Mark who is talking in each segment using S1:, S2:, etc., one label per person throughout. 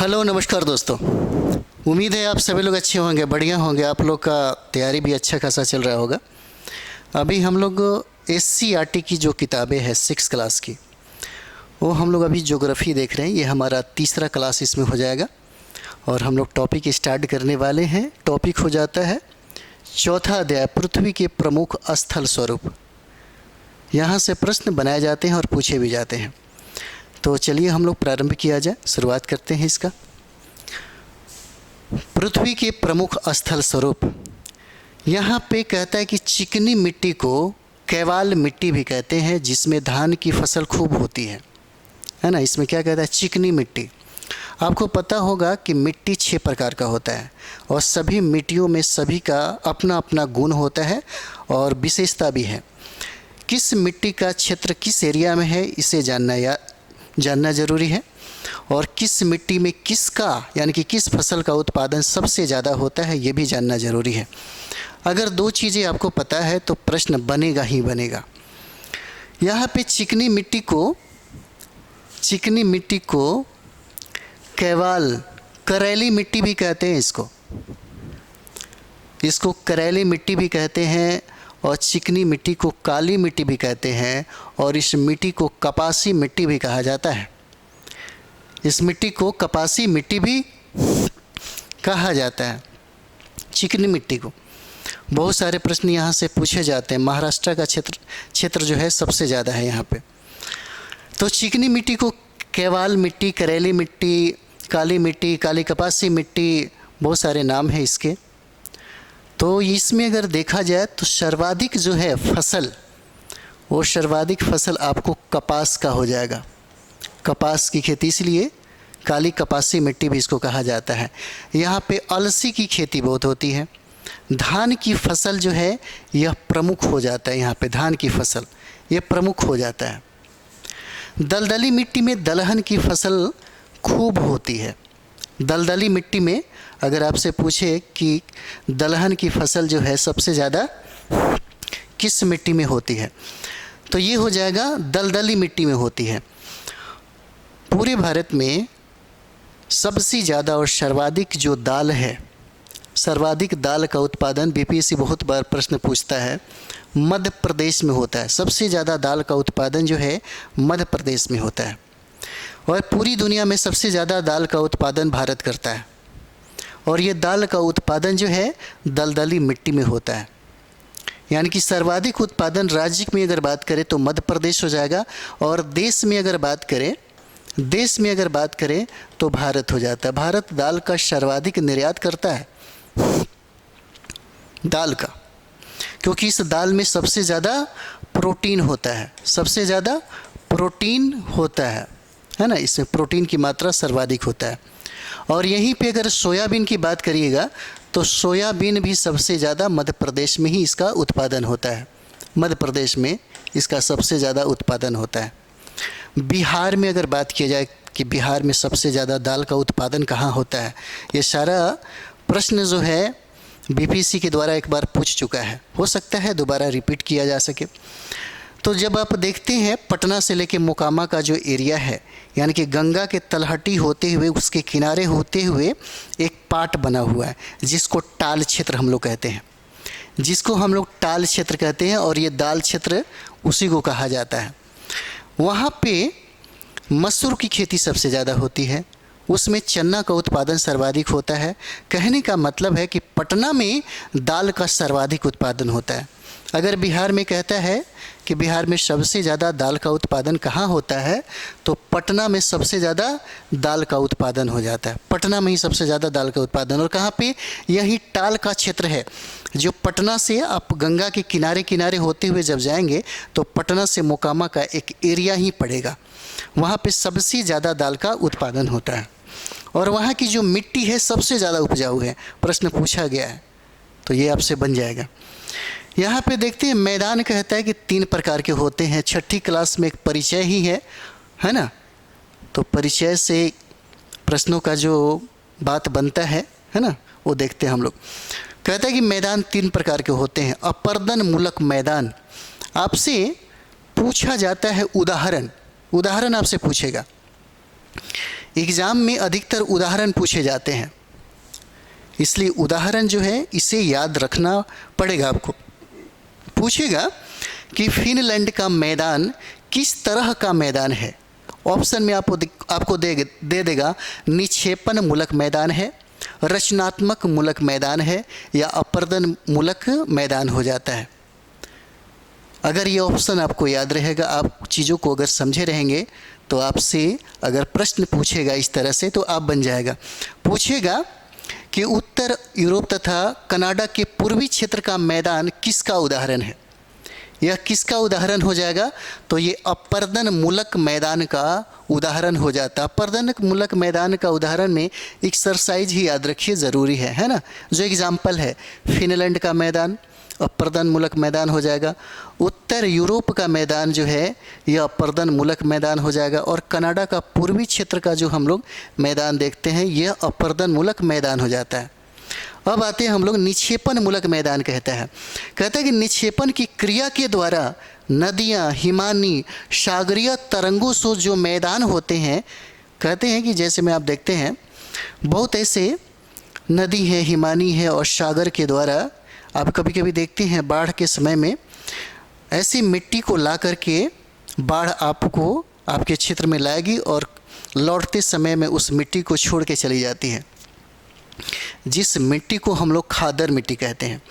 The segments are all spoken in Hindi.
S1: हेलो नमस्कार दोस्तों। उम्मीद है आप सभी लोग अच्छे होंगे, बढ़िया होंगे। आप लोग का तैयारी भी अच्छा खासा चल रहा होगा। अभी हम लोग SCERT की जो किताबें हैं 6 क्लास की, वो हम लोग अभी ज्योग्राफी देख रहे हैं। ये हमारा तीसरा क्लास इसमें हो जाएगा और हम लोग टॉपिक स्टार्ट करने वाले हैं। टॉपिक हो जाता है चौथा अध्याय, पृथ्वी के प्रमुख स्थल स्वरूप। यहाँ से प्रश्न बनाए जाते हैं और पूछे भी जाते हैं। तो चलिए हम लोग प्रारंभ किया जाए, शुरुआत करते हैं इसका। पृथ्वी के प्रमुख स्थल स्वरूप, यहाँ पे कहता है कि चिकनी मिट्टी को कैवाल मिट्टी भी कहते हैं, जिसमें धान की फसल खूब होती है ना। इसमें क्या कहता है, चिकनी मिट्टी। आपको पता होगा कि मिट्टी 6 प्रकार का होता है और सभी मिट्टियों में सभी का अपना अपना गुण होता है और विशेषता भी है। किस मिट्टी का क्षेत्र किस एरिया में है, इसे जानना ज़रूरी है। और किस मिट्टी में किसका यानी कि किस फसल का उत्पादन सबसे ज़्यादा होता है, ये भी जानना ज़रूरी है। अगर 2 चीज़ें आपको पता है तो प्रश्न बनेगा ही बनेगा। यहाँ पे चिकनी मिट्टी को कैवाल, करेली मिट्टी भी कहते हैं। इसको करेली मिट्टी भी कहते हैं और चिकनी मिट्टी को काली मिट्टी भी कहते हैं और इस मिट्टी को कपासी मिट्टी भी कहा जाता है। इस मिट्टी को कपासी मिट्टी भी कहा जाता है, चिकनी मिट्टी को। बहुत सारे प्रश्न यहाँ से पूछे जाते हैं। महाराष्ट्र का क्षेत्र जो है सबसे ज़्यादा है यहाँ पे। तो चिकनी मिट्टी को कैवाल मिट्टी, करेली मिट्टी, काली कपासी मिट्टी, बहुत सारे नाम हैं इसके। तो इसमें अगर देखा जाए तो सर्वाधिक जो है फसल, वो सर्वाधिक फसल आपको कपास का हो जाएगा। कपास की खेती, इसलिए काली कपासी मिट्टी भी इसको कहा जाता है। यहाँ पे अलसी की खेती बहुत होती है। धान की फसल जो है यह प्रमुख हो जाता है। यहाँ पे धान की फसल ये प्रमुख हो जाता है। दलदली मिट्टी में दलहन की फसल खूब होती है। दलदली मिट्टी में अगर आपसे पूछे कि दलहन की फसल जो है सबसे ज़्यादा किस मिट्टी में होती है, तो ये हो जाएगा दलदली मिट्टी में होती है। पूरे भारत में सबसे ज़्यादा और सर्वाधिक जो दाल है, सर्वाधिक दाल का उत्पादन BPSC बहुत बार प्रश्न पूछता है, मध्य प्रदेश में होता है। सबसे ज़्यादा दाल का उत्पादन जो है मध्य प्रदेश में होता है। और पूरी दुनिया में सबसे ज़्यादा दाल का उत्पादन भारत करता है और ये दाल का उत्पादन जो है दलदली मिट्टी में होता है। यानी कि सर्वाधिक उत्पादन राज्य में अगर बात करें तो मध्य प्रदेश हो जाएगा और देश में अगर बात करें तो भारत हो जाता है। भारत दाल का सर्वाधिक निर्यात करता है, दाल का, क्योंकि इस दाल में सबसे ज़्यादा प्रोटीन होता है ना। इसमें प्रोटीन की मात्रा सर्वाधिक होता है। और यहीं पे अगर सोयाबीन की बात करिएगा तो सोयाबीन भी सबसे ज़्यादा मध्य प्रदेश में ही इसका उत्पादन होता है। मध्य प्रदेश में इसका सबसे ज़्यादा उत्पादन होता है। बिहार में अगर बात किया जाए कि बिहार में सबसे ज़्यादा दाल का उत्पादन कहाँ होता है, ये सारा प्रश्न जो है BPSC के द्वारा एक बार पूछ चुका है, हो सकता है दोबारा रिपीट किया जा सके। तो जब आप देखते हैं पटना से लेके मोकामा का जो एरिया है, यानी कि गंगा के तलहटी होते हुए उसके किनारे होते हुए एक पाट बना हुआ है जिसको टाल क्षेत्र हम लोग कहते हैं, और ये दाल क्षेत्र उसी को कहा जाता है। वहाँ पे मसूर की खेती सबसे ज़्यादा होती है, उसमें चना का उत्पादन सर्वाधिक होता है। कहने का मतलब है कि पटना में दाल का सर्वाधिक उत्पादन होता है। अगर बिहार में कहता है कि बिहार में सबसे ज़्यादा दाल का उत्पादन कहाँ होता है, तो पटना में सबसे ज़्यादा दाल का उत्पादन हो जाता है। पटना में ही सबसे ज़्यादा दाल का उत्पादन, और कहाँ पे, यही टाल का क्षेत्र है। जो पटना से आप गंगा के किनारे होते हुए जब जाएंगे तो पटना से मोकामा का एक एरिया ही पड़ेगा, वहाँ पे सबसे ज़्यादा दाल का उत्पादन होता है। और वहाँ की जो मिट्टी है सबसे ज़्यादा उपजाऊ है, प्रश्न पूछा गया है तो ये आपसे बन जाएगा। यहाँ पे देखते हैं मैदान कहता है कि 3 प्रकार के होते हैं। 6ठी क्लास में एक परिचय ही है ना। तो परिचय से प्रश्नों का जो बात बनता है ना, वो देखते हैं हम लोग। कहता है कि मैदान 3 प्रकार के होते हैं। अपर्दन मूलक मैदान, आपसे पूछा जाता है उदाहरण आपसे पूछेगा। एग्ज़ाम में अधिकतर उदाहरण पूछे जाते हैं, इसलिए उदाहरण जो है इसे याद रखना पड़ेगा आपको। पूछेगा कि फिनलैंड का मैदान किस तरह का मैदान है। ऑप्शन में आपको दे देगा निक्षेपण मूलक मैदान है, रचनात्मक मूलक मैदान है, या अपर्दन मूलक मैदान हो जाता है। अगर ये ऑप्शन आपको याद रहेगा, आप चीज़ों को अगर समझे रहेंगे, तो आपसे अगर प्रश्न पूछेगा इस तरह से तो आप बन जाएगा। पूछेगा कि उत्तर यूरोप तथा कनाडा के पूर्वी क्षेत्र का मैदान किसका उदाहरण है। यह किसका उदाहरण हो जाएगा, तो ये अपर्दन मूलक मैदान का उदाहरण हो जाता है। अपर्दन मूलक मैदान का उदाहरण में एक्सरसाइज ही याद रखिए, ज़रूरी है ना। जो एग्जाम्पल है, फिनलैंड का मैदान अपर्दन मूलक मैदान हो जाएगा, उत्तर यूरोप का मैदान जो है यह अपर्दन मूलक मैदान हो जाएगा, और कनाडा का पूर्वी क्षेत्र का जो हम लोग मैदान देखते हैं यह अपर्दन मूलक मैदान हो जाता है। अब आते हैं हम लोग निक्षेपण मूलक मैदान कहता है कि निक्षेपण की क्रिया के द्वारा नदियाँ, हिमानी, सागरीय तरंगों से जो मैदान होते हैं, कहते हैं कि जैसे में आप देखते हैं बहुत ऐसे नदी है, हिमानी है और सागर के द्वारा आप कभी कभी देखते हैं बाढ़ के समय में ऐसी मिट्टी को ला करके बाढ़ आपको आपके क्षेत्र में लाएगी और लौटते समय में उस मिट्टी को छोड़ के चली जाती है, जिस मिट्टी को हम लोग खादर मिट्टी कहते हैं,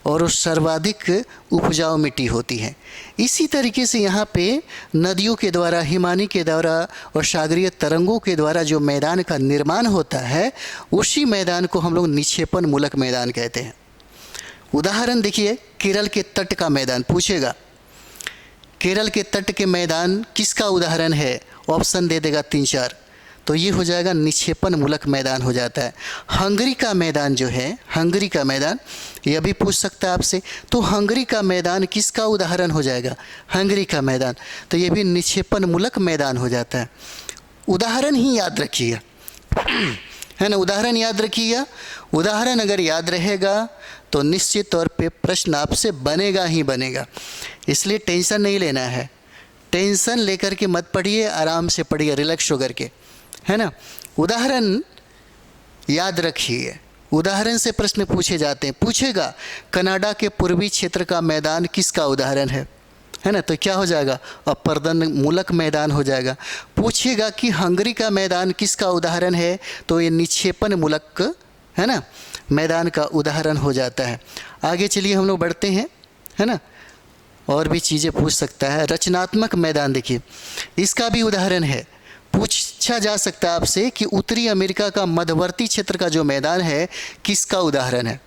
S1: और वो सर्वाधिक उपजाऊ मिट्टी होती है। इसी तरीके से यहाँ पे नदियों के द्वारा, हिमानी के द्वारा और सागरीय तरंगों के द्वारा जो मैदान का निर्माण होता है, उसी मैदान को हम लोग निक्षेपण मूलक मैदान कहते हैं। उदाहरण देखिए, केरल के तट का मैदान पूछेगा, केरल के तट के मैदान किसका उदाहरण है। ऑप्शन दे देगा 3-4, तो ये हो जाएगा निक्षेपण मूलक मैदान हो जाता है। हंगरी का मैदान जो है, हंगरी का मैदान, यह भी पूछ सकता है आपसे, तो हंगरी का मैदान किसका उदाहरण हो जाएगा। हंगरी का मैदान, तो ये भी निक्षेपण मूलक मैदान हो जाता है। उदाहरण ही याद रखिएगा, है ना, उदाहरण याद रखिएगा। उदाहरण अगर याद रहेगा तो निश्चित तौर पे प्रश्न आपसे बनेगा ही बनेगा, इसलिए टेंशन नहीं लेना है। टेंशन लेकर के मत पढ़िए, आराम से पढ़िए, रिलैक्स होकर के, है ना। उदाहरण याद रखिए, उदाहरण से प्रश्न पूछे जाते हैं। पूछेगा कनाडा के पूर्वी क्षेत्र का मैदान किसका उदाहरण है ना, तो क्या हो जाएगा, अपर्दन मूलक मैदान हो जाएगा। पूछेगा कि हंगरी का मैदान किसका उदाहरण है, तो ये निक्षेपण मूलक, है ना, मैदान का उदाहरण हो जाता है। आगे चलिए हम लोग बढ़ते हैं, है ना, और भी चीज़ें पूछ सकता है। रचनात्मक मैदान देखिए, इसका भी उदाहरण है। पूछा जा सकता है आपसे कि उत्तरी अमेरिका का मध्यवर्ती क्षेत्र का जो मैदान है किसका उदाहरण है,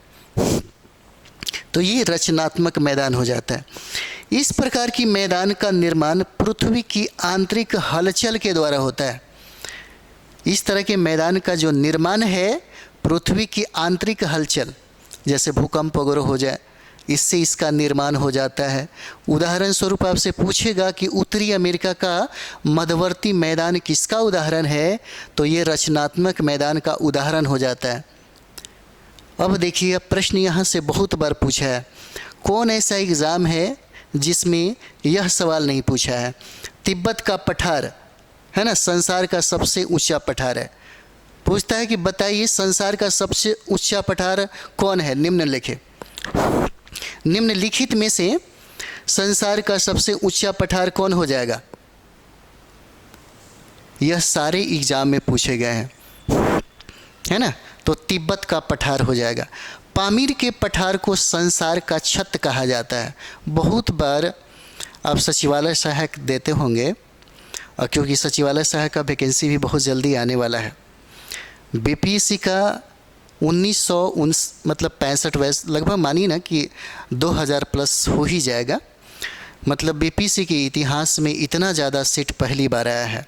S1: तो ये रचनात्मक मैदान हो जाता है। इस प्रकार की मैदान का निर्माण पृथ्वी की आंतरिक हलचल के द्वारा होता है। इस तरह के मैदान का जो निर्माण है पृथ्वी की आंतरिक हलचल, जैसे भूकंप वगैरह हो जाए, इससे इसका निर्माण हो जाता है। उदाहरण स्वरूप आपसे पूछेगा कि उत्तरी अमेरिका का मध्यवर्ती मैदान किसका उदाहरण है, तो ये रचनात्मक मैदान का उदाहरण हो जाता है। अब देखिए, प्रश्न यहाँ से बहुत बार पूछा है, कौन ऐसा एग्ज़ाम है जिसमें यह सवाल नहीं पूछा है। तिब्बत का पठार, है ना, संसार का सबसे ऊंचा पठार है। पूछता है कि बताइए संसार का सबसे ऊंचा पठार कौन है, निम्नलिखित निम्नलिखित में से संसार का सबसे ऊंचा पठार कौन हो जाएगा। यह सारे एग्जाम में पूछे गए हैं, है ना, तो तिब्बत का पठार हो जाएगा। पामीर के पठार को संसार का छत कहा जाता है। बहुत बार आप सचिवालय सहायक देते होंगे, और क्योंकि सचिवालय सहायक का वैकेंसी भी बहुत जल्दी आने वाला है। बीपीएससी का 65 वैसे लगभग मानिए ना कि 2000 प्लस हो ही जाएगा। मतलब बीपीएससी के इतिहास में इतना ज़्यादा सीट पहली बार आया है।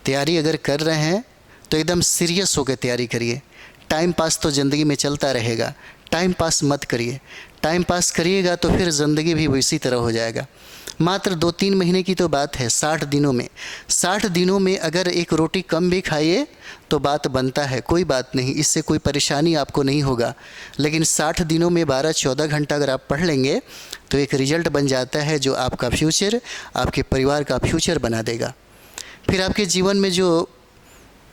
S1: तैयारी अगर कर रहे हैं तो एकदम सीरियस होकर तैयारी करिए। टाइम पास तो ज़िंदगी में चलता रहेगा, टाइम पास मत करिए। टाइम पास करिएगा तो फिर ज़िंदगी भी उसी तरह हो जाएगा। मात्र 2-3 महीने की तो बात है, 60 दिनों में अगर एक रोटी कम भी खाइए तो बात बनता है, कोई बात नहीं, इससे कोई परेशानी आपको नहीं होगा। लेकिन 60 दिनों में 12-14 घंटा अगर आप पढ़ लेंगे तो एक रिजल्ट बन जाता है जो आपका फ्यूचर, आपके परिवार का फ्यूचर बना देगा। फिर आपके जीवन में जो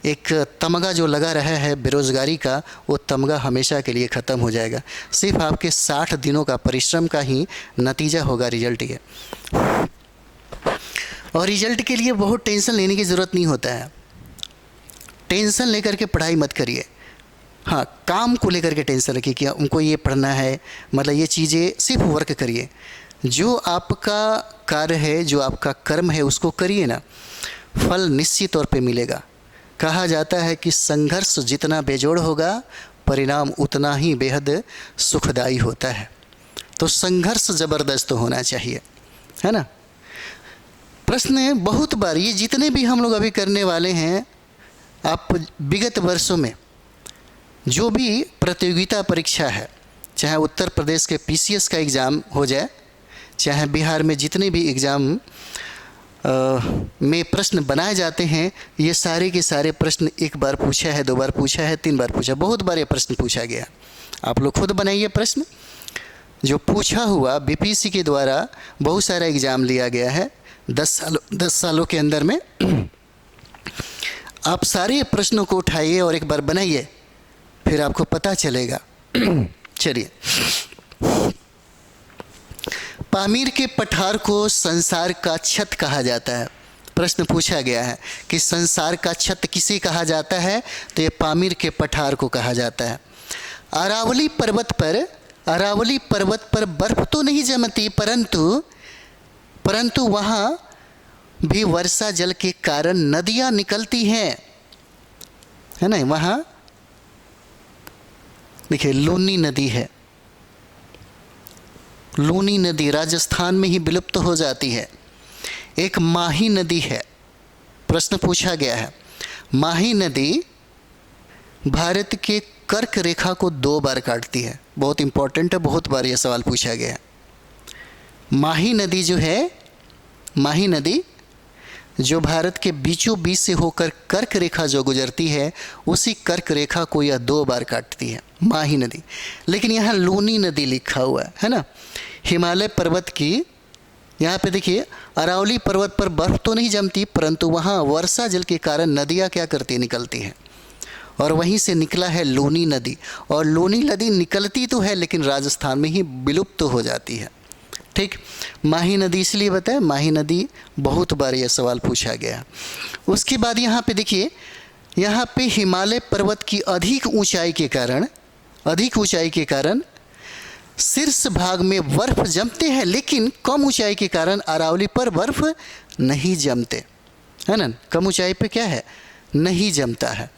S1: एक तमगा जो लगा रहा है बेरोज़गारी का, वो तमगा हमेशा के लिए ख़त्म हो जाएगा। सिर्फ आपके 60 दिनों का परिश्रम का ही नतीजा होगा रिजल्ट ये। और रिजल्ट के लिए बहुत टेंशन लेने की ज़रूरत नहीं होता है। टेंशन लेकर के पढ़ाई मत करिए। हाँ, काम को लेकर के टेंशन रखिए कि उनको ये पढ़ना है, मतलब ये चीज़ें, सिर्फ वर्क करिए। जो आपका कार्य है, जो आपका कर्म है, उसको करिए ना, फल निश्चित तौर पे मिलेगा। कहा जाता है कि संघर्ष जितना बेजोड़ होगा, परिणाम उतना ही बेहद सुखदायी होता है। तो संघर्ष ज़बरदस्त होना चाहिए, है ना। प्रश्न बहुत बार, ये जितने भी हम लोग अभी करने वाले हैं, आप विगत वर्षों में जो भी प्रतियोगिता परीक्षा है, चाहे उत्तर प्रदेश के पीसीएस का एग्ज़ाम हो जाए, चाहे बिहार में जितने भी एग्ज़ाम में प्रश्न बनाए जाते हैं, ये सारे के सारे प्रश्न एक बार पूछा है, 2 बार पूछा है, 3 बार पूछा, बहुत बार ये प्रश्न पूछा गया। आप लोग खुद बनाइए प्रश्न। जो पूछा हुआ बीपीएससी के द्वारा बहुत सारा एग्ज़ाम लिया गया है 10 सालों के अंदर में। आप सारे प्रश्नों को उठाइए और एक बार बनाइए, फिर आपको पता चलेगा। चलिए, पामीर के पठार को संसार का छत कहा जाता है। प्रश्न पूछा गया है कि संसार का छत किसे कहा जाता है, तो ये पामीर के पठार को कहा जाता है। अरावली पर्वत पर बर्फ तो नहीं जमती, परंतु वहाँ भी वर्षा जल के कारण नदियाँ निकलती हैं, है ना। वहाँ देखिए लूनी नदी है, लूनी नदी राजस्थान में ही विलुप्त हो जाती है। एक माही नदी है, प्रश्न पूछा गया है। माही नदी भारत के कर्क रेखा को 2 बार काटती है। बहुत इंपॉर्टेंट है, बहुत बार यह सवाल पूछा गया है। माही नदी जो है, माही नदी जो भारत के बीचों बीच से होकर कर्क रेखा जो गुजरती है, उसी कर्क रेखा को यह 2 बार काटती है, माही नदी। लेकिन यहाँ लूनी नदी लिखा हुआ है ना। हिमालय पर्वत की, यहाँ पे देखिए, अरावली पर्वत पर बर्फ़ तो नहीं जमती, परंतु वहाँ वर्षा जल के कारण नदियाँ क्या करती, निकलती हैं। और वहीं से निकला है लूनी नदी। और लूनी नदी निकलती तो है, लेकिन राजस्थान में ही विलुप्त हो जाती है। ठीक, माही नदी इसलिए बताए, माही नदी बहुत बार यह सवाल पूछा गया। उसके बाद यहाँ पे देखिए, यहाँ पे हिमालय पर्वत की अधिक ऊंचाई के कारण शीर्ष भाग में बर्फ जमते हैं, लेकिन कम ऊंचाई के कारण अरावली पर बर्फ नहीं जमते, है ना। कम ऊंचाई पे क्या है, नहीं जमता है।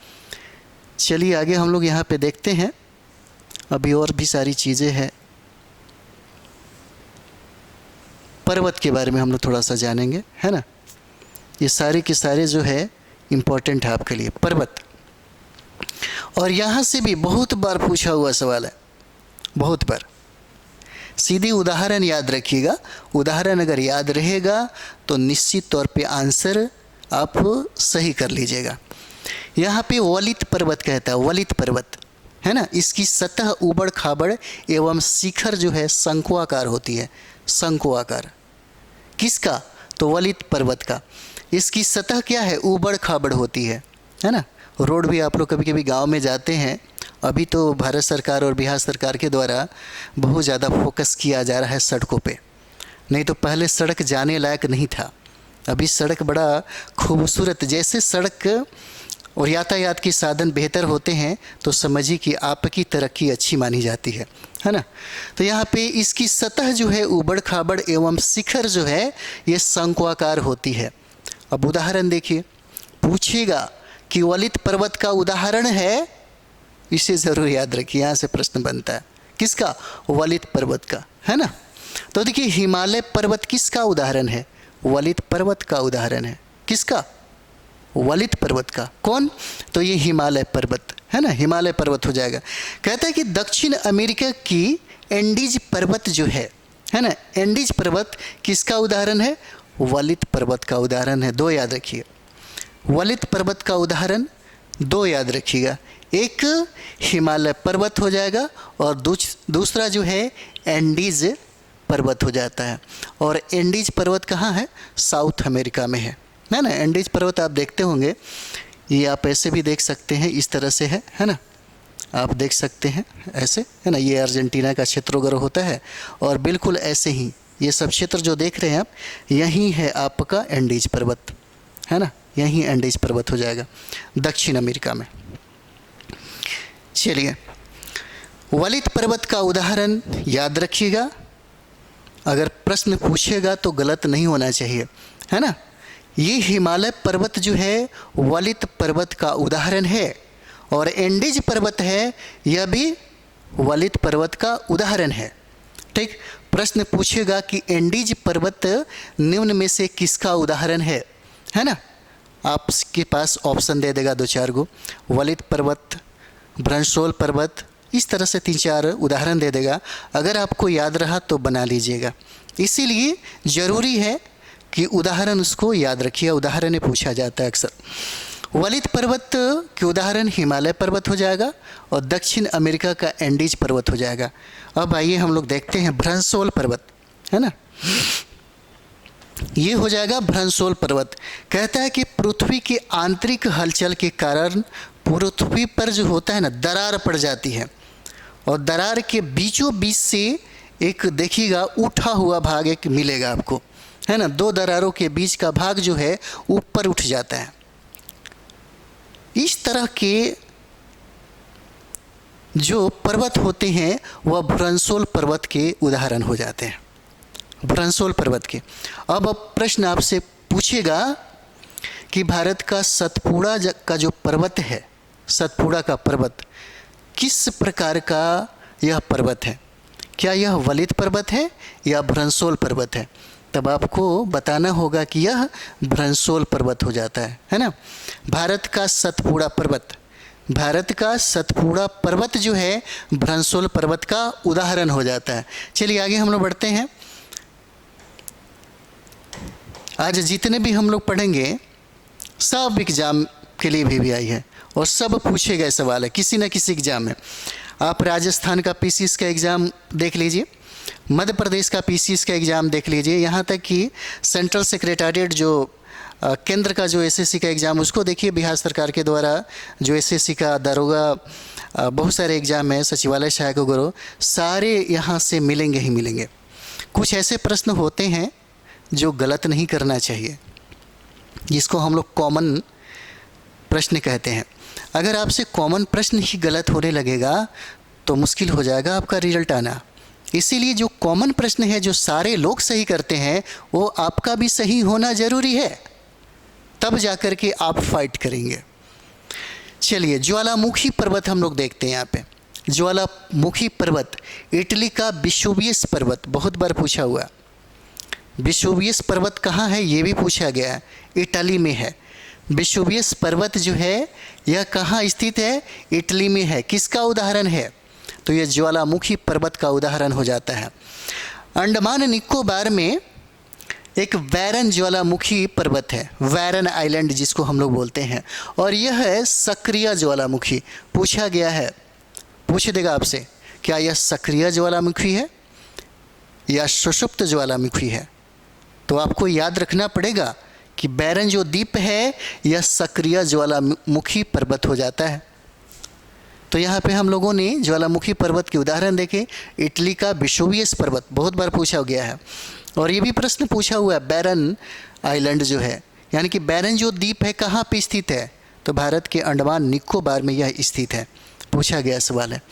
S1: चलिए आगे हम लोग यहाँ पे देखते हैं, अभी और भी सारी चीज़ें हैं। पर्वत के बारे में हम लोग थोड़ा सा जानेंगे, है ना। ये सारे के सारे जो है इम्पोर्टेंट है आपके लिए, पर्वत। और यहाँ से भी बहुत बार पूछा हुआ सवाल है, बहुत बार। सीधी उदाहरण याद रखिएगा। उदाहरण अगर याद रहेगा तो निश्चित तौर पे आंसर आप सही कर लीजिएगा। यहाँ पे वलित पर्वत कहता है, वलित पर्वत, है ना। इसकी सतह ऊबड़ खाबड़ एवं शिखर जो है शंकुआकार होती है, शंकुआकार। किसका, तो वलित पर्वत का। इसकी सतह क्या है, ऊबड़ खाबड़ होती है ना। रोड भी आप लोग कभी कभी गांव में जाते हैं, अभी तो भारत सरकार और बिहार सरकार के द्वारा बहुत ज़्यादा फोकस किया जा रहा है सड़कों पे, नहीं तो पहले सड़क जाने लायक नहीं था। अभी सड़क बड़ा खूबसूरत, जैसे सड़क और यातायात के साधन बेहतर होते हैं तो समझिए कि आपकी तरक्की अच्छी मानी जाती है ना। तो यहाँ पे इसकी सतह जो है ऊबड़ खाबड़ एवं शिखर जो है ये शंकुआकार होती है। अब उदाहरण देखिए, पूछेगा कि वलित पर्वत का उदाहरण है, इसे ज़रूर याद रखिए, यहाँ से प्रश्न बनता है। किसका, वलित पर्वत का, है ना। तो देखिए हिमालय पर्वत किसका उदाहरण है, वलित पर्वत का उदाहरण है। किसका, वलित पर्वत का। कौन, तो ये हिमालय पर्वत, है ना, हिमालय पर्वत हो जाएगा। कहता है कि दक्षिण अमेरिका की एंडीज पर्वत जो है ना, एंडीज पर्वत किसका उदाहरण है, वलित पर्वत का उदाहरण है। 2 याद रखिए, वलित पर्वत का उदाहरण 2 याद रखिएगा। एक हिमालय पर्वत हो जाएगा और दूसरा जो है एंडीज पर्वत हो जाता है। और एंडीज पर्वत कहाँ है, साउथ अमेरिका में है ना। एंडीज पर्वत आप देखते होंगे, ये आप ऐसे भी देख सकते हैं, इस तरह से है ना, आप देख सकते हैं ऐसे, है ना, ये अर्जेंटीना का क्षेत्र वगैरह होता है। और बिल्कुल ऐसे ही ये सब क्षेत्र जो देख रहे हैं आप, यहीं है आपका एंडीज पर्वत, है ना, यहीं एंडीज पर्वत हो जाएगा दक्षिण अमेरिका में। चलिए, वलित पर्वत का उदाहरण याद रखिएगा, अगर प्रश्न पूछेगा तो गलत नहीं होना चाहिए, है ना। ये हिमालय पर्वत जो है वलित पर्वत का उदाहरण है, और एंडीज पर्वत है यह भी वलित पर्वत का उदाहरण है। ठीक, प्रश्न पूछेगा कि एंडीज पर्वत निम्न में से किसका उदाहरण है ना, आपके पास ऑप्शन दे देगा 2-4 गो, वलित पर्वत, ब्रंसोल पर्वत, इस तरह से 3-4 उदाहरण दे देगा। अगर आपको याद रहा तो बना लीजिएगा, इसीलिए ज़रूरी है कि उदाहरण उसको याद रखिए, उदाहरण पूछा जाता है अक्सर। वलित पर्वत के उदाहरण हिमालय पर्वत हो जाएगा और दक्षिण अमेरिका का एंडीज पर्वत हो जाएगा। अब आइए हम लोग देखते हैं ब्रंसोल पर्वत, है ना, ये हो जाएगा ब्रंसोल पर्वत। कहता है कि पृथ्वी की आंतरिक हलचल के कारण पृथ्वी पर जो होता है ना, दरार पड़ जाती है, और दरार के बीचों बीच से एक देखिएगा उठा हुआ भाग एक मिलेगा आपको, है ना, 2 दरारों के बीच का भाग जो है ऊपर उठ जाता है। इस तरह के जो पर्वत होते हैं वह ब्रंसोल पर्वत के उदाहरण हो जाते हैं, ब्रंसोल पर्वत के। अब प्रश्न आपसे पूछेगा कि भारत का सतपुड़ा का जो पर्वत है, सतपुड़ा का पर्वत किस प्रकार का यह पर्वत है, क्या यह वलित पर्वत है या ब्रंसोल पर्वत है? तब आपको बताना होगा कि यह ब्रंसोल पर्वत हो जाता है ना। भारत का सतपुड़ा पर्वत, भारत का सतपुड़ा पर्वत जो है ब्रंसोल पर्वत का उदाहरण हो जाता है। चलिए आगे हम लोग बढ़ते हैं। आज जितने भी हम लोग पढ़ेंगे सब एग्ज़ाम के लिए भी आई है और सब पूछे गए सवाल है किसी न किसी एग्ज़ाम में। आप राजस्थान का पीसीएस का एग्ज़ाम देख लीजिए, मध्य प्रदेश का पीसीएस का एग्ज़ाम देख लीजिए, यहाँ तक कि सेंट्रल सेक्रेटेरिएट जो केंद्र का जो एसएससी का एग्ज़ाम उसको देखिए, बिहार सरकार के द्वारा जो एसएससी का दारोगा बहुत सारे एग्ज़ाम है, सचिवालय सहायक वगैरह सारे यहाँ से मिलेंगे ही मिलेंगे। कुछ ऐसे प्रश्न होते हैं जो गलत नहीं करना चाहिए, जिसको हम लोग कॉमन प्रश्न कहते हैं। अगर आपसे कॉमन प्रश्न ही गलत होने लगेगा तो मुश्किल हो जाएगा आपका रिजल्ट आना। इसीलिए जो कॉमन प्रश्न है जो सारे लोग सही करते हैं वो आपका भी सही होना ज़रूरी है, तब जाकर के आप फाइट करेंगे। चलिए ज्वालामुखी पर्वत हम लोग देखते हैं यहाँ पे। ज्वालामुखी पर्वत इटली का वेसुवियस पर्वत, बहुत बार पूछा हुआ। वेसुवियस पर्वत कहाँ है ये भी पूछा गया है, इटली में है। वेसुवियस पर्वत जो है यह कहाँ स्थित है, इटली में है। किसका उदाहरण है, तो यह ज्वालामुखी पर्वत का उदाहरण हो जाता है। अंडमान निकोबार में एक वैरन ज्वालामुखी पर्वत है, वैरन आइलैंड जिसको हम लोग बोलते हैं, और यह है सक्रिय ज्वालामुखी। पूछा गया है, पूछ देगा आपसे क्या यह सक्रिय ज्वालामुखी है या सुषुप्त ज्वालामुखी है, तो आपको याद रखना पड़ेगा कि बैरन जो द्वीप है यह सक्रिय ज्वालामुखी पर्वत हो जाता है। तो यहाँ पे हम लोगों ने ज्वालामुखी पर्वत के उदाहरण देखे। इटली का वेसुवियस पर्वत बहुत बार पूछा गया है, और ये भी प्रश्न पूछा हुआ है बैरन आइलैंड जो है, यानी कि बैरन जो द्वीप है कहाँ पे स्थित है, तो भारत के अंडमान निकोबार में यह स्थित है, पूछा गया सवाल है।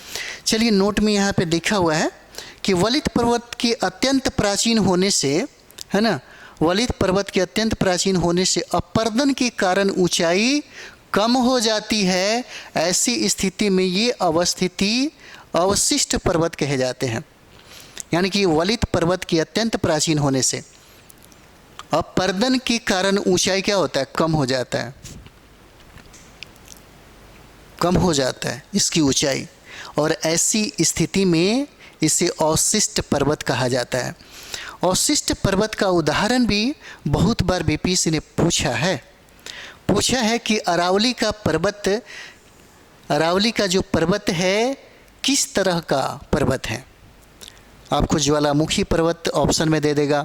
S1: चलिए नोट में यहाँ पे लिखा हुआ है कि वलित पर्वत के अत्यंत प्राचीन होने से, है ना, वलित पर्वत के अत्यंत प्राचीन होने से अपर्दन के कारण ऊंचाई कम हो जाती है। ऐसी स्थिति में ये अवस्थिति अवशिष्ट पर्वत कहे जाते हैं। यानी कि वलित पर्वत के अत्यंत प्राचीन होने से अपर्दन के कारण ऊंचाई क्या होता है, कम हो जाता है, कम हो जाता है इसकी ऊंचाई, और ऐसी स्थिति में इसे अवशिष्ट पर्वत कहा जाता है। अवशिष्ट पर्वत का उदाहरण भी बहुत बार बीपीएससी ने पूछा है कि अरावली का पर्वत, अरावली का जो पर्वत है किस तरह का पर्वत है। आपको ज्वालामुखी पर्वत ऑप्शन में दे देगा,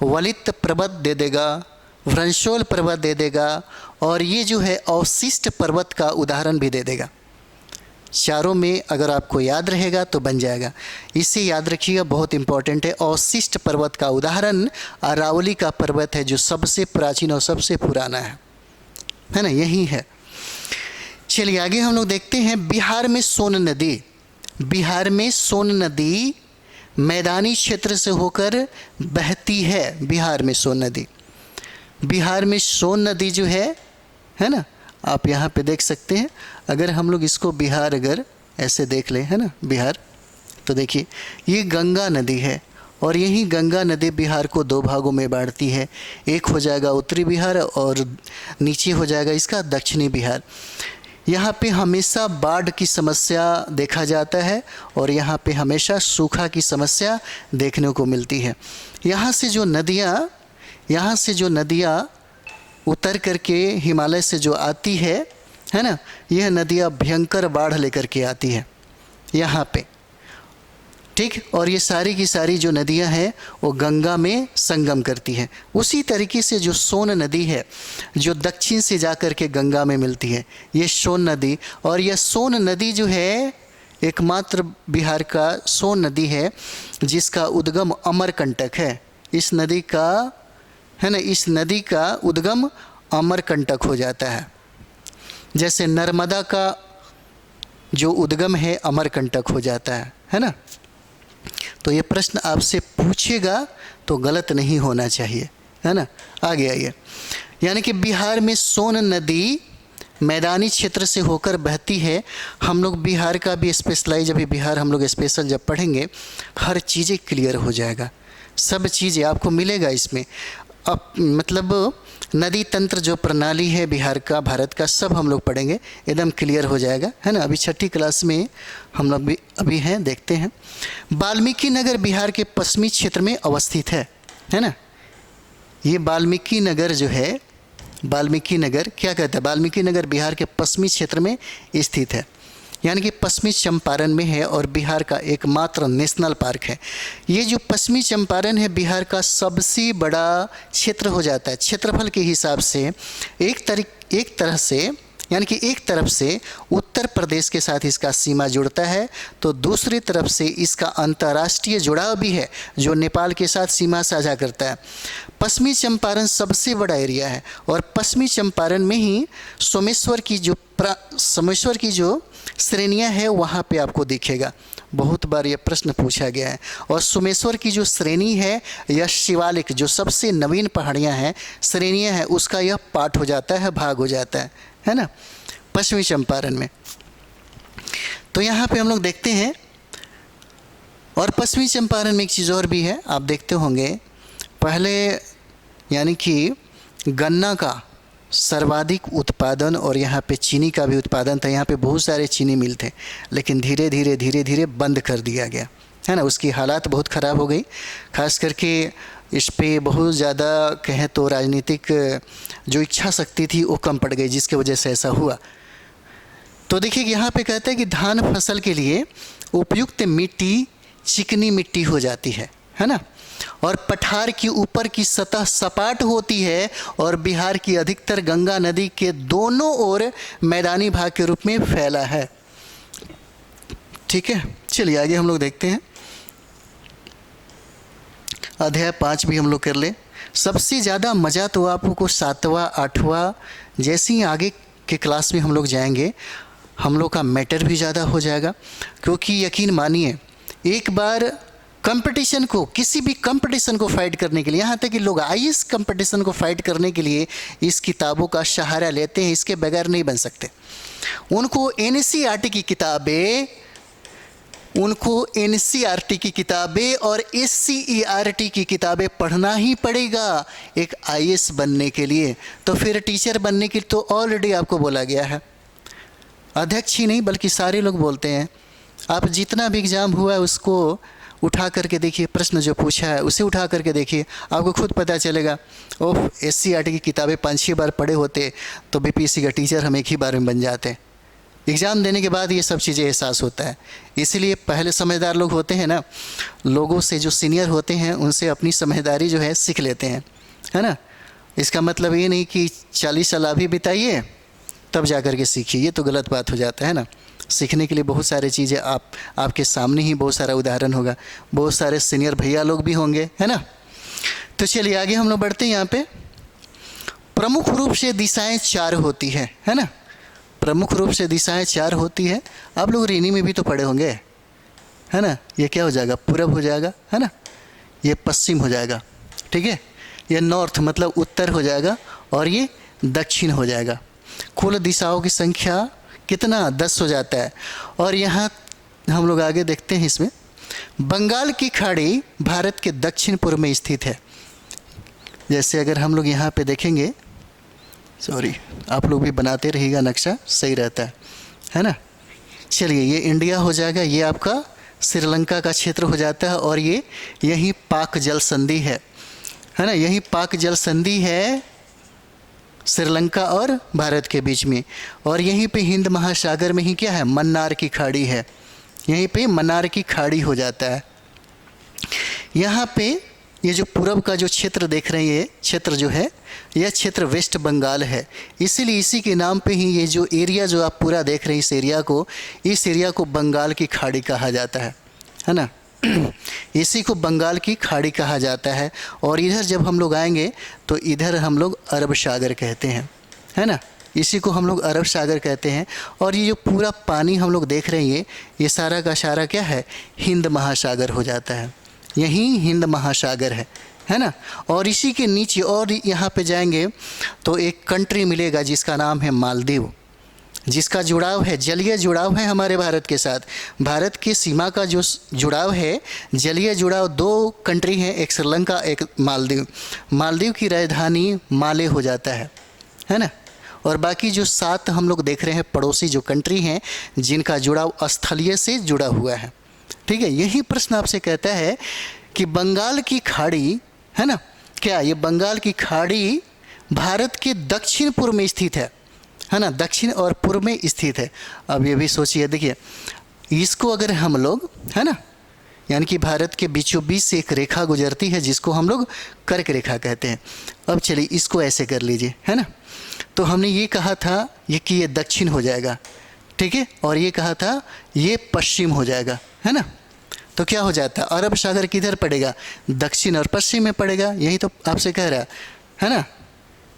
S1: वलित पर्वत दे देगा, वृंशोल पर्वत दे देगा और ये जो है अवशिष्ट पर्वत का उदाहरण भी दे देगा। चारों में अगर आपको याद रहेगा तो बन जाएगा। इसे याद रखिएगा, बहुत इंपॉर्टेंट है। अवशिष्ट पर्वत का उदाहरण अरावली का पर्वत है जो सबसे प्राचीन और सबसे पुराना है ना, यही है। चलिए आगे हम लोग देखते हैं। बिहार में सोन नदी, बिहार में सोन नदी मैदानी क्षेत्र से होकर बहती है। बिहार में सोन नदी, बिहार में सोन नदी जो है ना, आप यहाँ पे देख सकते हैं। अगर हम लोग इसको बिहार अगर ऐसे देख लें, है ना, बिहार, तो देखिए ये गंगा नदी है और यही गंगा नदी बिहार को दो भागों में बांटती है। एक हो जाएगा उत्तरी बिहार और नीचे हो जाएगा इसका दक्षिणी बिहार। यहाँ पे हमेशा बाढ़ की समस्या देखा जाता है और यहाँ पे हमेशा सूखा की समस्या देखने को मिलती है। यहाँ से जो नदियाँ उतर करके हिमालय से जो आती है ना, यह नदियाँ भयंकर बाढ़ लेकर के आती है यहाँ पे, ठीक। और ये सारी की सारी जो नदियाँ हैं वो गंगा में संगम करती हैं। उसी तरीके से जो सोन नदी है जो दक्षिण से जा कर के गंगा में मिलती है, ये सोन नदी, और यह सोन नदी जो है एकमात्र बिहार का सोन नदी है जिसका उद्गम अमरकंटक है। इस नदी का, है ना, इस नदी का उद्गम अमरकंटक हो जाता है। जैसे नर्मदा का जो उद्गम है अमरकंटक हो जाता है ना। तो ये प्रश्न आपसे पूछेगा तो गलत नहीं होना चाहिए, है ना। आगे आइए। यानी कि बिहार में सोन नदी मैदानी क्षेत्र से होकर बहती है। हम लोग बिहार का भी स्पेशलाइज, अभी बिहार हम लोग स्पेशल जब पढ़ेंगे हर चीज़ें क्लियर हो जाएगा, सब चीज़ें आपको मिलेगा इसमें। अब मतलब नदी तंत्र जो प्रणाली है बिहार का, भारत का, सब हम लोग पढ़ेंगे, एकदम क्लियर हो जाएगा, है ना। अभी छठी क्लास में हम लोग भी अभी हैं, देखते हैं। वाल्मीकि नगर बिहार के पश्चिमी क्षेत्र में अवस्थित है ना। ये वाल्मीकि नगर जो है, वाल्मीकि नगर क्या कहता है, वाल्मीकि नगर बिहार के पश्चिमी क्षेत्र में स्थित है, यानी कि पश्चिमी चंपारण में है और बिहार का एकमात्र नेशनल पार्क है। ये जो पश्चिमी चंपारण है बिहार का सबसे बड़ा क्षेत्र हो जाता है क्षेत्रफल के हिसाब से। एक तरह से, यानी कि एक तरफ से उत्तर प्रदेश के साथ इसका सीमा जुड़ता है, तो दूसरी तरफ से इसका अंतर्राष्ट्रीय जुड़ाव भी है जो नेपाल के साथ सीमा साझा करता है। पश्चिमी चंपारण सबसे बड़ा एरिया है और पश्चिमी चंपारण में ही सोमेश्वर की जो श्रेणियाँ हैं वहाँ पे आपको दिखेगा। बहुत बार ये प्रश्न पूछा गया है। और सोमेश्वर की जो श्रेणी है या शिवालिक जो सबसे नवीन पहाड़ियाँ हैं, श्रेणियाँ हैं, उसका यह पार्ट हो जाता है, भाग हो जाता है ना, पश्चिमी चंपारण में। तो यहाँ पे हम लोग देखते हैं। और पश्चिमी चंपारण में एक चीज़ और भी है, आप देखते होंगे पहले यानी कि गन्ना का सर्वाधिक उत्पादन और यहाँ पे चीनी का भी उत्पादन था। यहाँ पे बहुत सारे चीनी मिल थे, लेकिन धीरे धीरे बंद कर दिया गया, है ना। उसकी हालात बहुत ख़राब हो गई, खास करके इस पे बहुत ज़्यादा कहें तो राजनीतिक जो इच्छा शक्ति थी वो कम पड़ गई, जिसकी वजह से ऐसा हुआ। तो देखिए यहाँ पे कहते हैं कि धान फसल के लिए उपयुक्त मिट्टी चिकनी मिट्टी हो जाती है ना। और पठार की ऊपर की सतह सपाट होती है और बिहार की अधिकतर गंगा नदी के दोनों ओर मैदानी भाग के रूप में फैला है, ठीक है। चलिए आगे हम लोग देखते हैं। अध्याय 5 भी हम लोग कर ले। सबसे ज़्यादा मज़ा तो आपको 7वां 8वां जैसे ही आगे के क्लास में हम लोग जाएंगे हम लोग का मैटर भी ज़्यादा हो जाएगा, क्योंकि यकीन मानिए एक बार कंपटीशन को, किसी भी कंपटीशन को फाइट करने के लिए, यहाँ तक कि लोग आईएएस कंपटीशन को फाइट करने के लिए इस किताबों का सहारा लेते हैं, इसके बगैर नहीं बन सकते। उनको एनसीईआरटी की किताबें और एससीईआरटी की किताबें पढ़ना ही पड़ेगा एक आईएएस बनने के लिए। तो फिर टीचर बनने के लिए तो ऑलरेडी आपको बोला गया है, अध्यक्ष ही नहीं बल्कि सारे लोग बोलते हैं। आप जितना भी एग्ज़ाम हुआ है उसको उठा करके देखिए, प्रश्न जो पूछा है उसे उठा करके देखिए, आपको खुद पता चलेगा। ओह, एससीईआरटी की किताबें 5-6 बार पढ़े होते तो बीपीएससी का टीचर हम एक ही बार में बन जाते। एग्ज़ाम देने के बाद ये सब चीज़ें एहसास होता है। इसीलिए पहले समझदार लोग होते हैं ना, लोगों से जो सीनियर होते हैं उनसे अपनी समझदारी जो है सीख लेते हैं, है ना। इसका मतलब ये नहीं कि 40 साल अभी बिताइए तब जा कर के सीखिए, ये तो गलत बात हो जाता है ना। सीखने के लिए बहुत सारी चीज़ें आपके सामने ही बहुत सारा उदाहरण होगा, बहुत सारे सीनियर भैया लोग भी होंगे, है ना। तो चलिए आगे हम लोग बढ़ते हैं। यहाँ पे प्रमुख रूप से दिशाएं 4 होती है ना। प्रमुख रूप से दिशाएं 4 होती है। आप लोग रीनी में भी तो पढ़े होंगे, है ना। ये क्या हो जाएगा, पूरब हो जाएगा, है ना। ये पश्चिम हो जाएगा, ठीक है। ये नॉर्थ मतलब उत्तर हो जाएगा, और ये दक्षिण हो जाएगा। कुल दिशाओं की संख्या कितना, 10 हो जाता है। और यहाँ हम लोग आगे देखते हैं, इसमें बंगाल की खाड़ी भारत के दक्षिण पूर्व में स्थित है। जैसे अगर हम लोग यहाँ पे देखेंगे, सॉरी आप लोग भी बनाते रहिएगा, नक्शा सही रहता है ना। चलिए ये इंडिया हो जाएगा, ये आपका श्रीलंका का क्षेत्र हो जाता है, और ये यही पाक जल संधि है ना। यही पाक जल संधि है श्रीलंका और भारत के बीच में। और यहीं पे हिंद महासागर में ही क्या है, मन्नार की खाड़ी है। यहीं पे मन्नार की खाड़ी हो जाता है। यहाँ पे ये जो पूरब का जो क्षेत्र देख रहे हैं, ये क्षेत्र जो है, यह क्षेत्र वेस्ट बंगाल है। इसीलिए इसी के नाम पे ही ये जो एरिया जो आप पूरा देख रहे हैं, इस एरिया को बंगाल की खाड़ी कहा जाता है ना। इसी को बंगाल की खाड़ी कहा जाता है। और इधर जब हम लोग आएंगे तो इधर हम लोग अरब सागर कहते हैं, है ना। इसी को हम लोग अरब सागर कहते हैं। और ये जो पूरा पानी हम लोग देख रहे हैं, ये सारा का सारा क्या है, हिंद महासागर हो जाता है। यही हिंद महासागर है ना। और इसी के नीचे और यहाँ पे जाएंगे तो एक कंट्री मिलेगा जिसका नाम है मालदीव, जिसका जुड़ाव है, जलीय जुड़ाव है हमारे भारत के साथ। भारत की सीमा का जो जुड़ाव है, जलीय जुड़ाव, 2 कंट्री हैं, एक श्रीलंका एक मालदीव। मालदीव की राजधानी माले हो जाता है ना। और बाकी जो 7 हम लोग देख रहे हैं पड़ोसी जो कंट्री हैं, जिनका जुड़ाव स्थलीय से जुड़ा हुआ है, ठीक है। यही प्रश्न आपसे कहता है कि बंगाल की खाड़ी, है ना, क्या ये बंगाल की खाड़ी भारत के दक्षिण पूर्व में स्थित है ना, दक्षिण और पूर्व में स्थित है। अब ये भी सोचिए, देखिए इसको अगर हम लोग, है ना, यानी कि भारत के बीचों बीच से एक रेखा गुजरती है जिसको हम लोग कर्क रेखा कहते हैं। अब चलिए इसको ऐसे कर लीजिए, है ना। तो हमने ये कहा था कि ये दक्षिण हो जाएगा, ठीक है, और ये कहा था ये पश्चिम हो जाएगा, है ना। तो क्या हो जाता है, अरब सागर किधर पड़ेगा, दक्षिण और पश्चिम में पड़ेगा। यही तो आपसे कह रहा है ना।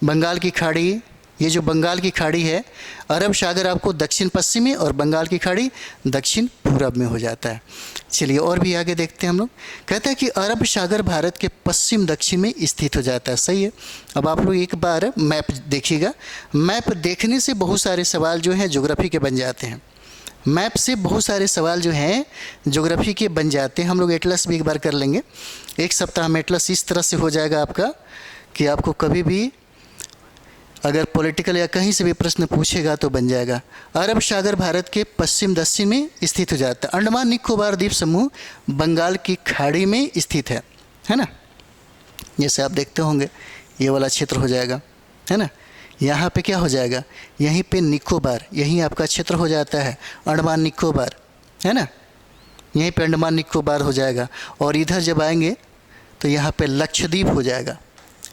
S1: बंगाल की खाड़ी, ये जो बंगाल की खाड़ी है, अरब सागर आपको दक्षिण पश्चिम में और बंगाल की खाड़ी दक्षिण पूरब में हो जाता है। चलिए और भी आगे देखते हैं हम लोग। कहते हैं कि अरब सागर भारत के पश्चिम दक्षिण में स्थित हो जाता है, सही है। अब आप लोग एक बार मैप देखिएगा। मैप देखने से बहुत सारे सवाल जो हैं ज्योग्राफी के बन जाते हैं। मैप से बहुत सारे सवाल जो हैं ज्योग्राफी के बन जाते हैं। हम लोग एटलस भी एक बार कर लेंगे। एक सप्ताह में एटलस इस तरह से हो जाएगा आपका कि आपको कभी भी अगर पॉलिटिकल या कहीं से भी प्रश्न पूछेगा तो बन जाएगा। अरब सागर भारत के पश्चिम दक्षिण में स्थित हो जाता है। अंडमान निकोबार द्वीप समूह बंगाल की खाड़ी में स्थित है ना। जैसे आप देखते होंगे ये वाला क्षेत्र हो जाएगा, है ना। यहाँ पे क्या हो जाएगा, यहीं पे निकोबार, यहीं आपका क्षेत्र हो जाता है अंडमान निकोबार, है ना। यहीं पे अंडमान निकोबार हो जाएगा। और इधर जब आएंगे तो यहाँ पे लक्षद्वीप हो जाएगा,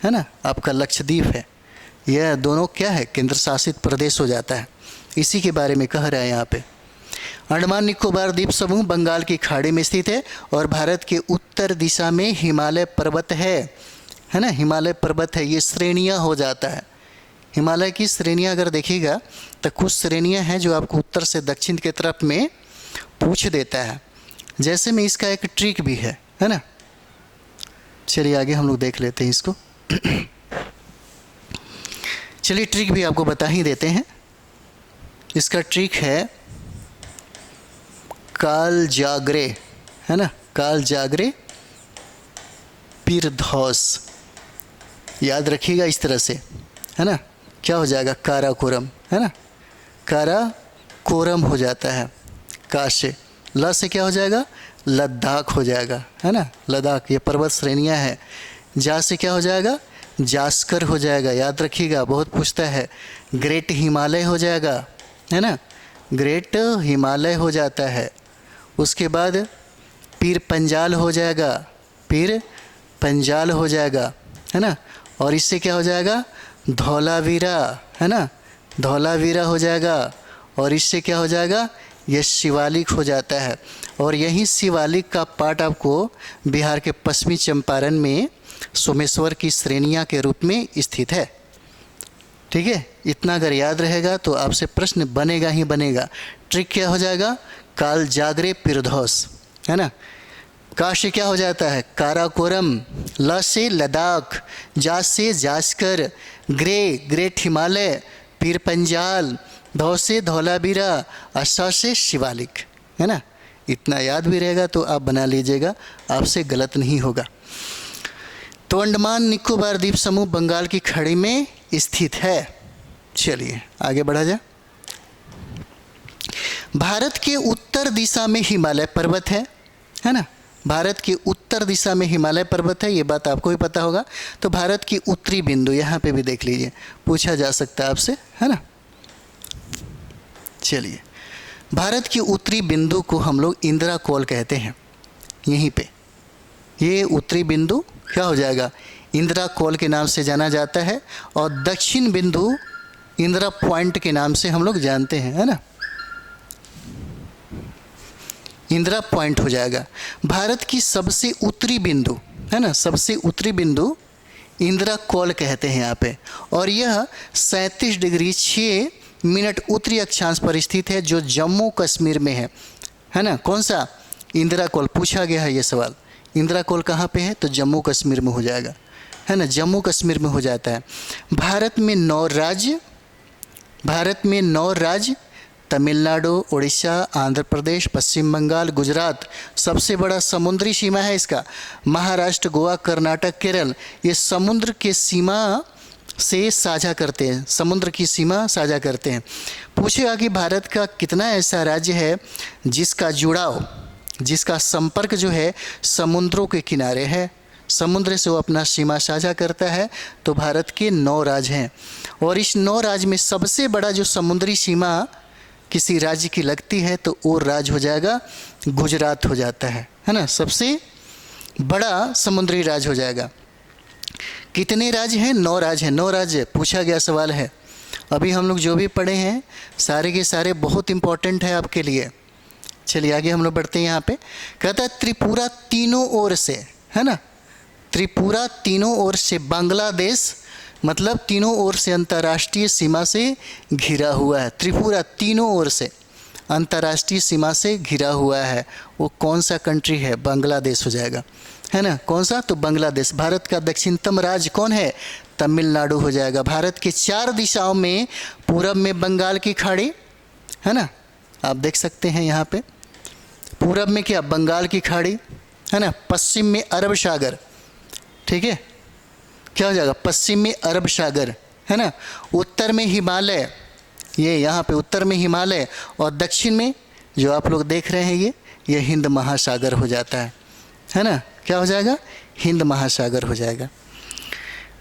S1: है ना। आपका लक्षद्वीप है, यह दोनों क्या है, केंद्र शासित प्रदेश हो जाता है। इसी के बारे में कह रहा है यहाँ पे। अंडमान निकोबार द्वीप समूह बंगाल की खाड़ी में स्थित है और भारत के उत्तर दिशा में हिमालय पर्वत है ना। हिमालय पर्वत है, ये श्रेणियाँ हो जाता है। हिमालय की श्रेणियाँ अगर देखिएगा तो कुछ श्रेणियाँ हैं जो आपको उत्तर से दक्षिण की तरफ में पूछ देता है। जैसे में इसका एक ट्रिक भी है ना। चलिए आगे हम लोग देख लेते हैं इसको। चलिए ट्रिक भी आपको बता ही देते हैं। इसका ट्रिक है काल जागरे, है ना। काल जागरे पीर धौस, याद रखिएगा इस तरह से, है ना। क्या हो जाएगा, काराकोरम, है ना। काराकोरम हो जाता है। का से, ल से क्या हो जाएगा, लद्दाख हो जाएगा, है ना। लद्दाख ये पर्वत श्रेणियाँ हैं। जा से क्या हो जाएगा, जास्कर हो जाएगा, याद रखिएगा, बहुत पूछता है। ग्रेट हिमालय हो जाएगा, है ना। ग्रेट हिमालय हो जाता है। उसके बाद पीर पंजाल हो जाएगा, पीर पंजाल हो जाएगा, है ना। और इससे क्या हो जाएगा, धौलावीरा, है ना, धौलावीरा हो जाएगा। और इससे क्या हो जाएगा, यह शिवालिक हो जाता है। और यही शिवालिक का पार्ट आपको बिहार के पश्चिमी चंपारण में सोमेश्वर की श्रेणियाँ के रूप में स्थित है। ठीक है, इतना अगर याद रहेगा तो आपसे प्रश्न बनेगा ही बनेगा। ट्रिक क्या हो जाएगा, काल जागरे पिरधौस, है ना। का से क्या हो जाता है, काराकोरम, ल से लद्दाख, जा से जास्कर, ग्रेट हिमालय, पीर पंजाल, धौ से धौलावीरा, अशा से शिवालिक, है ना। इतना याद भी रहेगा तो आप बना लीजिएगा, आपसे गलत नहीं होगा। तो अंडमान निकोबार द्वीप समूह बंगाल की खाड़ी में स्थित है। चलिए आगे बढ़ा जाए। भारत के उत्तर दिशा में हिमालय पर्वत है ना। भारत की उत्तर दिशा में हिमालय पर्वत है, ये बात आपको भी पता होगा। तो भारत की उत्तरी बिंदु, यहाँ पे भी देख लीजिए, पूछा जा सकता है आपसे, है ना। चलिए, भारत की उत्तरी बिंदु को हम लोग इंदिरा कोल कहते हैं। यहीं पे ये उत्तरी बिंदु क्या हो जाएगा, इंदिरा कोल के नाम से जाना जाता है। और दक्षिण बिंदु इंदिरा पॉइंट के नाम से हम लोग जानते हैं, है ना, इंदिरा पॉइंट हो जाएगा। भारत की सबसे उत्तरी बिंदु, है ना, सबसे उत्तरी बिंदु इंदिरा कोल कहते हैं यहाँ पे। और यह 37 डिग्री 6 मिनट उत्तरी अक्षांश पर स्थित है, जो जम्मू कश्मीर में है ना। कौन सा, इंदिरा कोल, पूछा गया है ये सवाल। इंदिरा कोल कहाँ पे है, तो जम्मू कश्मीर में हो जाएगा, है ना, जम्मू कश्मीर में हो जाता है। भारत में 9 राज्य, तमिलनाडु, उड़ीसा, आंध्र प्रदेश, पश्चिम बंगाल, गुजरात। सबसे बड़ा समुद्री सीमा है इसका, महाराष्ट्र, गोवा, कर्नाटक, केरल, ये समुद्र के सीमा से साझा करते हैं, समुद्र की सीमा साझा करते हैं। पूछेगा कि भारत का कितना ऐसा राज्य है जिसका जुड़ाव, जिसका संपर्क जो है समुद्रों के किनारे है, समुद्र से वो अपना सीमा साझा करता है। तो भारत के 9 राज्य हैं। और इस 9 राज्य में सबसे बड़ा जो समुद्री सीमा किसी राज्य की लगती है तो वो राज्य हो जाएगा गुजरात हो जाता है ना, सबसे बड़ा समुद्री राज्य हो जाएगा। कितने राज्य हैं, 9 राज्य हैं। 9 राज्य पूछा गया सवाल है। अभी हम लोग जो भी पढ़े हैं सारे के सारे बहुत इंपॉर्टेंट है आपके लिए। चलिए आगे हम लोग बढ़ते हैं। यहाँ पे कहता है त्रिपुरा तीनों ओर से, है ना, त्रिपुरा तीनों ओर से बांग्लादेश, मतलब तीनों ओर से अंतर्राष्ट्रीय सीमा से घिरा हुआ है। त्रिपुरा तीनों ओर से अंतर्राष्ट्रीय सीमा से घिरा हुआ है। वो कौन सा कंट्री है, बांग्लादेश हो जाएगा, है ना। कौन सा, तो बांग्लादेश। भारत का दक्षिणतम राज्य कौन है, तमिलनाडु हो जाएगा। भारत के 4 दिशाओं में, पूरब में बंगाल की खाड़ी, है ना, आप देख सकते हैं यहाँ पे। पूरब में क्या, बंगाल की खाड़ी, है ना। पश्चिम में अरब सागर, ठीक है, क्या हो जाएगा, पश्चिम में अरब सागर, है ना। उत्तर में हिमालय, ये यहाँ पे उत्तर में हिमालय। और दक्षिण में जो आप लोग देख रहे हैं ये हिंद महासागर हो जाता है ना। क्या हो जाएगा, हिंद महासागर हो जाएगा।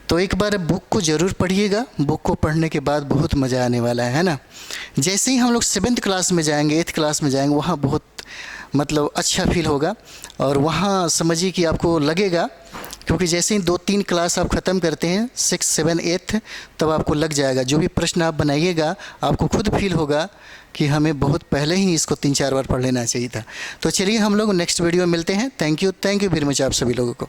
S1: तो एक बार बुक को ज़रूर पढ़िएगा, बुक को पढ़ने के बाद बहुत मज़ा आने वाला है ना। जैसे ही हम लोग 7th क्लास में जाएंगे, 8th क्लास में जाएंगे, वहाँ बहुत मतलब अच्छा फील होगा। और वहाँ समझिए कि आपको लगेगा, क्योंकि जैसे ही 2-3 क्लास आप ख़त्म करते हैं, 6, 7, 8, तब आपको लग जाएगा। जो भी प्रश्न आप बनाइएगा आपको खुद फील होगा कि हमें बहुत पहले ही इसको 3-4 बार पढ़ लेना चाहिए था। तो चलिए हम लोग नेक्स्ट वीडियो में मिलते हैं। थैंक यू वेरी मच आप सभी लोगों को।